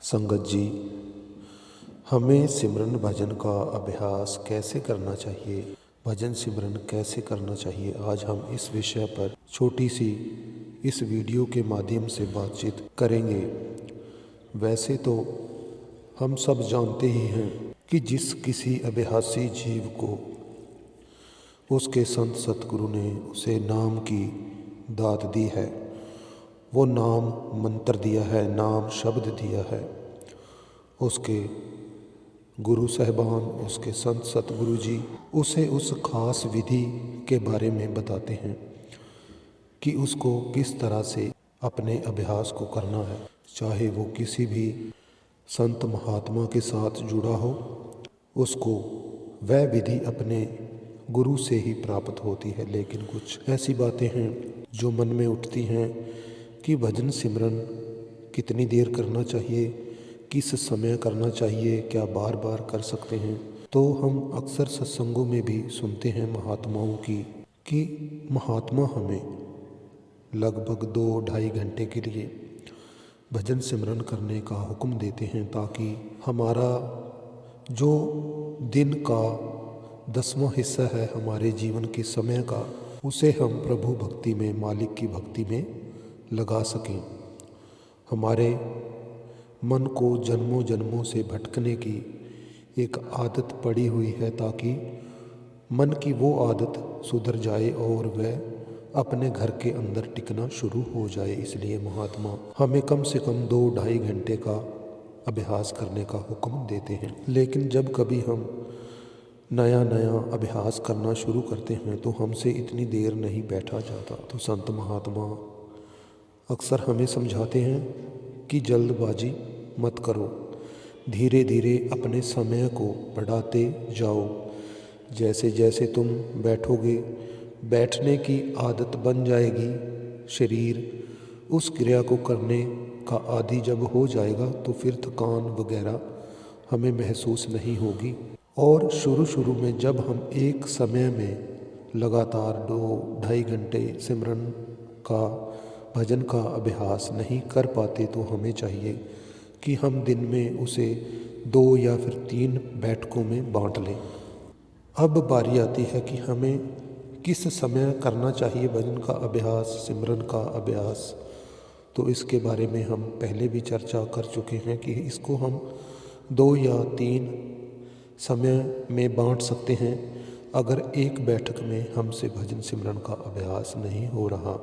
संगत जी, हमें सिमरन भजन का अभ्यास कैसे करना चाहिए, भजन सिमरन कैसे करना चाहिए, आज हम इस विषय पर छोटी सी इस वीडियो के माध्यम से बातचीत करेंगे। वैसे तो हम सब जानते ही हैं कि जिस किसी अभ्यासी जीव को उसके संत सतगुरु ने उसे नाम की दात दी है, वो नाम मंत्र दिया है, नाम शब्द दिया है, उसके गुरु साहिबान, उसके संत सतगुरु जी उसे उस खास विधि के बारे में बताते हैं कि उसको किस तरह से अपने अभ्यास को करना है। चाहे वो किसी भी संत महात्मा के साथ जुड़ा हो, उसको वह विधि अपने गुरु से ही प्राप्त होती है। लेकिन कुछ ऐसी बातें हैं जो मन में उठती हैं कि भजन सिमरन कितनी देर करना चाहिए, किस समय करना चाहिए, क्या बार बार कर सकते हैं। तो हम अक्सर सत्संगों में भी सुनते हैं महात्माओं की कि महात्मा हमें लगभग 2-2.5 घंटे के लिए भजन सिमरन करने का हुक्म देते हैं, ताकि हमारा जो दिन का 10वां हिस्सा है हमारे जीवन के समय का, उसे हम प्रभु भक्ति में, मालिक की भक्ति में लगा सकें। हमारे मन को जन्मों जन्मों से भटकने की एक आदत पड़ी हुई है, ताकि मन की वो आदत सुधर जाए और वह अपने घर के अंदर टिकना शुरू हो जाए। इसलिए महात्मा हमें कम से कम 2-2.5 घंटे का अभ्यास करने का हुक्म देते हैं। लेकिन जब कभी हम नया नया अभ्यास करना शुरू करते हैं तो हमसे इतनी देर नहीं बैठा जाता। तो संत महात्मा अक्सर हमें समझाते हैं कि जल्दबाजी मत करो, धीरे धीरे अपने समय को बढ़ाते जाओ। जैसे जैसे तुम बैठोगे, बैठने की आदत बन जाएगी, शरीर उस क्रिया को करने का आदी जब हो जाएगा तो फिर थकान वगैरह हमें महसूस नहीं होगी। और शुरू शुरू में जब हम एक समय में लगातार 2-2.5 घंटे सिमरन का, भजन का अभ्यास नहीं कर पाते, तो हमें चाहिए कि हम दिन में उसे 2 या फिर 3 बैठकों में बांट लें। अब बारी आती है कि हमें किस समय करना चाहिए भजन का अभ्यास, सिमरन का अभ्यास। तो इसके बारे में हम पहले भी चर्चा कर चुके हैं कि इसको हम 2 या 3 समय में बांट सकते हैं, अगर एक बैठक में हमसे भजन सिमरन का अभ्यास नहीं हो रहा।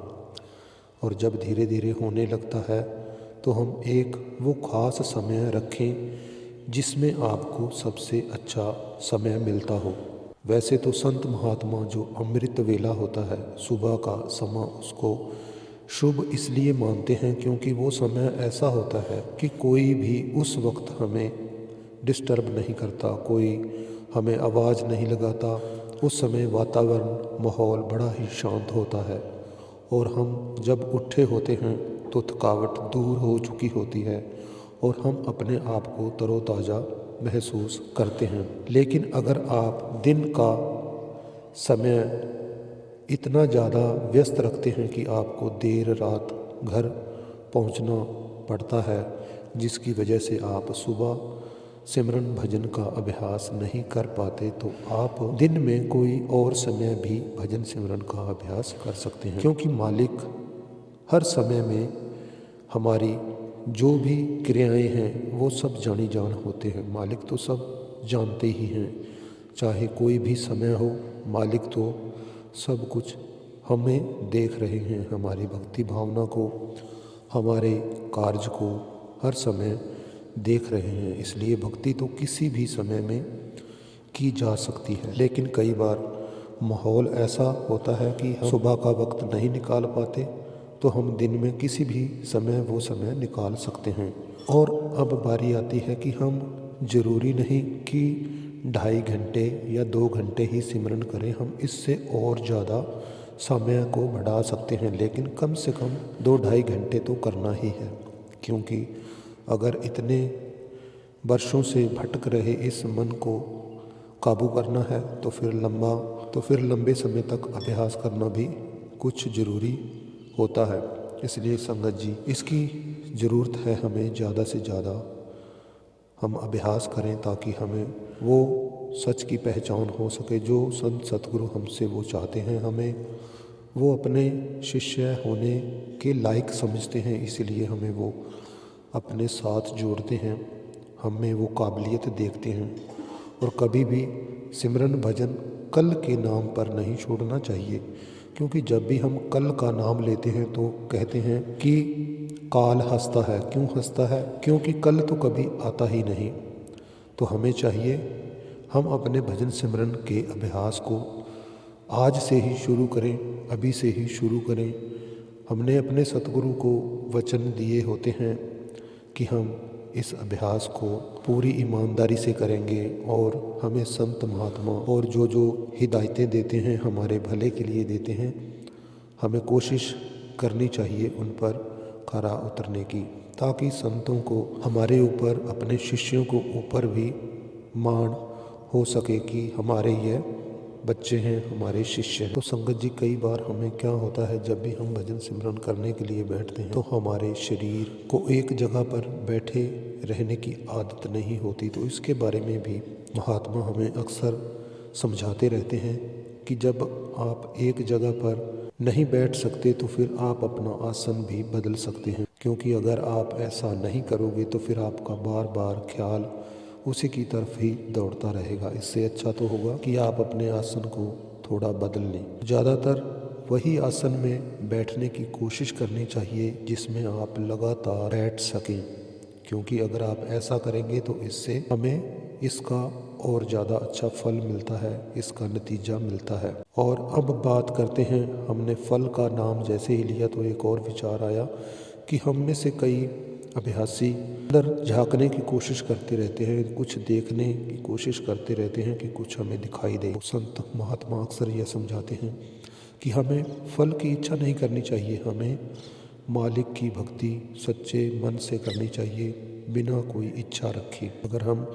और जब धीरे धीरे होने लगता है तो हम एक वो खास समय रखें जिसमें आपको सबसे अच्छा समय मिलता हो। वैसे तो संत महात्मा जो अमृत वेला होता है, सुबह का समय, उसको शुभ इसलिए मानते हैं क्योंकि वो समय ऐसा होता है कि कोई भी उस वक्त हमें डिस्टर्ब नहीं करता, कोई हमें आवाज़ नहीं लगाता। उस समय वातावरण, माहौल बड़ा ही शांत होता है और हम जब उठे होते हैं तो थकावट दूर हो चुकी होती है और हम अपने आप को तरोताज़ा महसूस करते हैं। लेकिन अगर आप दिन का समय इतना ज़्यादा व्यस्त रखते हैं कि आपको देर रात घर पहुंचना पड़ता है, जिसकी वजह से आप सुबह सिमरन भजन का अभ्यास नहीं कर पाते, तो आप दिन में कोई और समय भी भजन सिमरन का अभ्यास कर सकते हैं। क्योंकि मालिक हर समय में हमारी जो भी क्रियाएं हैं वो सब जानी जान होते हैं। मालिक तो सब जानते ही हैं, चाहे कोई भी समय हो, मालिक तो सब कुछ हमें देख रहे हैं। हमारी भक्ति भावना को, हमारे कार्य को हर समय देख रहे हैं। इसलिए भक्ति तो किसी भी समय में की जा सकती है। लेकिन कई बार माहौल ऐसा होता है कि हम सुबह का वक्त नहीं निकाल पाते, तो हम दिन में किसी भी समय वो समय निकाल सकते हैं। और अब बारी आती है कि हम ज़रूरी नहीं कि 2.5 घंटे या 2 घंटे ही सिमरन करें, हम इससे और ज़्यादा समय को बढ़ा सकते हैं। लेकिन कम से कम 2-2.5 घंटे तो करना ही है, क्योंकि अगर इतने वर्षों से भटक रहे इस मन को काबू करना है तो फिर लंबे समय तक अभ्यास करना भी कुछ ज़रूरी होता है। इसलिए संगत जी, इसकी ज़रूरत है हमें ज़्यादा से ज़्यादा हम अभ्यास करें ताकि हमें वो सच की पहचान हो सके जो संत सतगुरु हमसे वो चाहते हैं। हमें वो अपने शिष्य होने के लायक समझते हैं, इसलिए हमें वो अपने साथ जोड़ते हैं, हमें वो काबिलियत देखते हैं। और कभी भी सिमरन भजन कल के नाम पर नहीं छोड़ना चाहिए, क्योंकि जब भी हम कल का नाम लेते हैं तो कहते हैं कि काल हंसता है। क्यों हंसता है? क्योंकि कल तो कभी आता ही नहीं। तो हमें चाहिए हम अपने भजन सिमरन के अभ्यास को आज से ही शुरू करें, अभी से ही शुरू करें। हमने अपने सतगुरु को वचन दिए होते हैं कि हम इस अभ्यास को पूरी ईमानदारी से करेंगे, और हमें संत महात्मा और जो जो हिदायतें देते हैं हमारे भले के लिए देते हैं, हमें कोशिश करनी चाहिए उन पर खरा उतरने की, ताकि संतों को हमारे ऊपर, अपने शिष्यों को ऊपर भी मान हो सके कि हमारे यह बच्चे हैं, हमारे शिष्य हैं। तो संगत जी, कई बार हमें क्या होता है, जब भी हम भजन सिमरन करने के लिए बैठते हैं तो हमारे शरीर को एक जगह पर बैठे रहने की आदत नहीं होती। तो इसके बारे में भी महात्मा हमें अक्सर समझाते रहते हैं कि जब आप एक जगह पर नहीं बैठ सकते तो फिर आप अपना आसन भी बदल सकते हैं, क्योंकि अगर आप ऐसा नहीं करोगे तो फिर आपका बार बार ख्याल उसी की तरफ ही दौड़ता रहेगा। इससे अच्छा तो होगा कि आप अपने आसन को थोड़ा बदल लें। ज़्यादातर वही आसन में बैठने की कोशिश करनी चाहिए जिसमें आप लगातार बैठ सकें, क्योंकि अगर आप ऐसा करेंगे तो इससे हमें इसका और ज़्यादा अच्छा फल मिलता है, इसका नतीजा मिलता है। और अब बात करते हैं, हमने फल का नाम जैसे ही लिया तो एक और विचार आया कि हम में से कई अभ्यासी अंदर झांकने की कोशिश करते रहते हैं, कुछ देखने की कोशिश करते रहते हैं कि कुछ हमें दिखाई दे। संत महात्मा अक्सर यह समझाते हैं कि हमें फल की इच्छा नहीं करनी चाहिए, हमें मालिक की भक्ति सच्चे मन से करनी चाहिए, बिना कोई इच्छा रखे। अगर हम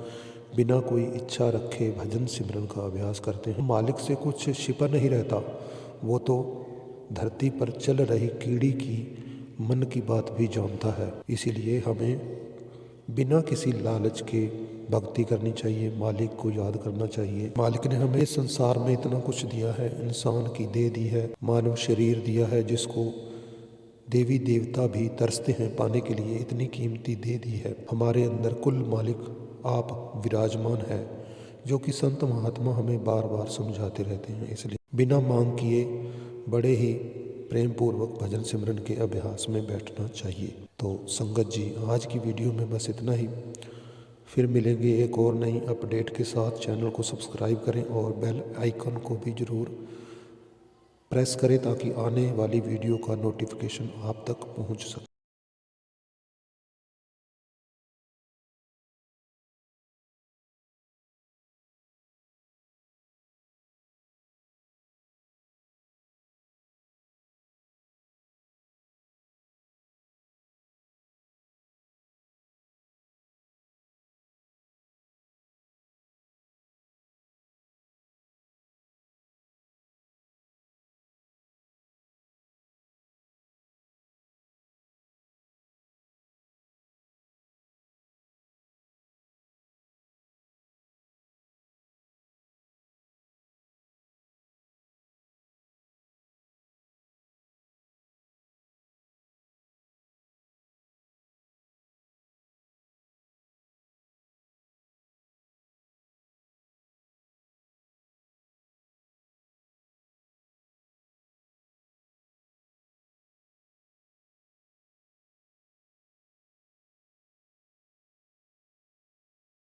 बिना कोई इच्छा रखे भजन सिमरन का अभ्यास करते हैं, मालिक से कुछ छिपा नहीं रहता, वो तो धरती पर चल रही कीड़ी की मन की बात भी जानता है। इसीलिए हमें बिना किसी लालच के भक्ति करनी चाहिए, मालिक को याद करना चाहिए। मालिक ने हमें इस संसार में इतना कुछ दिया है, इंसान की देह दी है, मानव शरीर दिया है, जिसको देवी देवता भी तरसते हैं पाने के लिए, इतनी कीमती दे दी है। हमारे अंदर कुल मालिक आप विराजमान है, जो कि संत महात्मा हमें बार बार समझाते रहते हैं। इसलिए बिना मांग किए बड़े ही प्रेम पूर्वक भजन सिमरन के अभ्यास में बैठना चाहिए। तो संगत जी, आज की वीडियो में बस इतना ही। फिर मिलेंगे एक और नई अपडेट के साथ। चैनल को सब्सक्राइब करें और बेल आइकन को भी ज़रूर प्रेस करें ताकि आने वाली वीडियो का नोटिफिकेशन आप तक पहुंच सके।